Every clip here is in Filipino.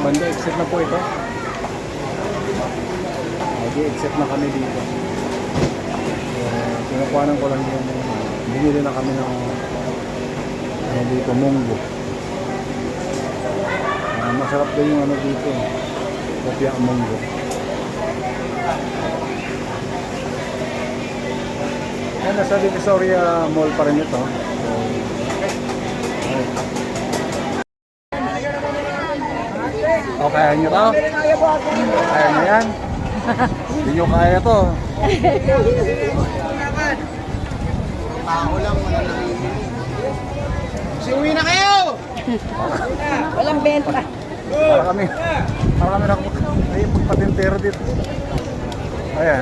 Banda exit na po ito. Mag-exit na kami dito. Pinakuhanan ko lang yung bumili na kami ng ano dito, munggo. Masarap din yung ano dito, kopya ang munggo. Yan, nasa Divisoria Mall pa rin ito. O, kaya nyo to? Kaya nyo yan? Hindi nyo kaya to. Tao lang, siuwi na kayo! Walang benta. Para kami ay pagpatintero dito. Ayan.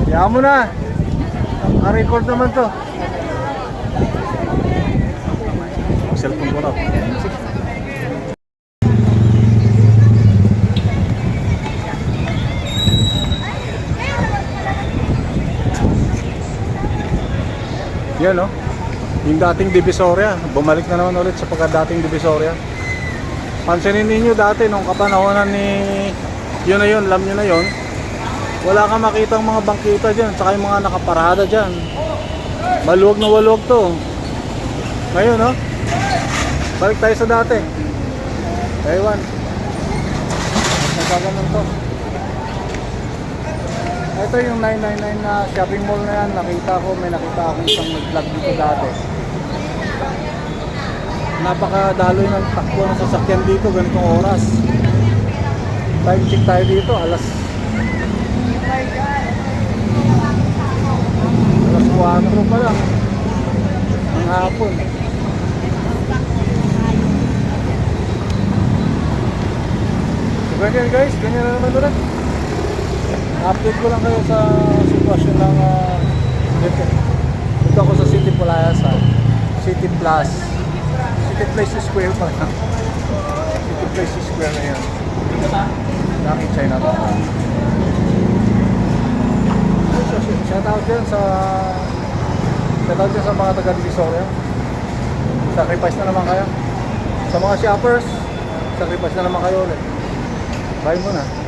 Kaya mo na. Naka-record naman to. Cellphone ko na. Yan no, yung dating Divisoria, bumalik na naman ulit sa pagka-dating Divisoria. Pansinin ninyo dati nung kapanahonan ni yun na yun, alam nyo na yun, wala kang makitang mga bangkita dyan, saka yung mga nakaparada dyan. Maluwag na waluwag to. Ngayon no, balik tayo sa dati Taiwan. Nagkaganon to. Ito yung 999 na shopping mall na yan. Nakita ko, may nakita akong isang nag-vlog dito dati. Napakadaloy ng takbo ng sasakyan dito ganitong oras. Time check tayo dito, alas 4 pa lang ng hapon. So ganyan guys, ganyan na naman ulit. Update ko lang kayo sa sitwasyon ng dito ako sa City Plaza, City Place Square pa lang. place si Square na yan. Daking Chinatown. Shoutout dyan sa mga taga Divisoria. Sacrifice na naman kayo. Sa mga shoppers, sacrifice na naman kayo ulit. Bye muna.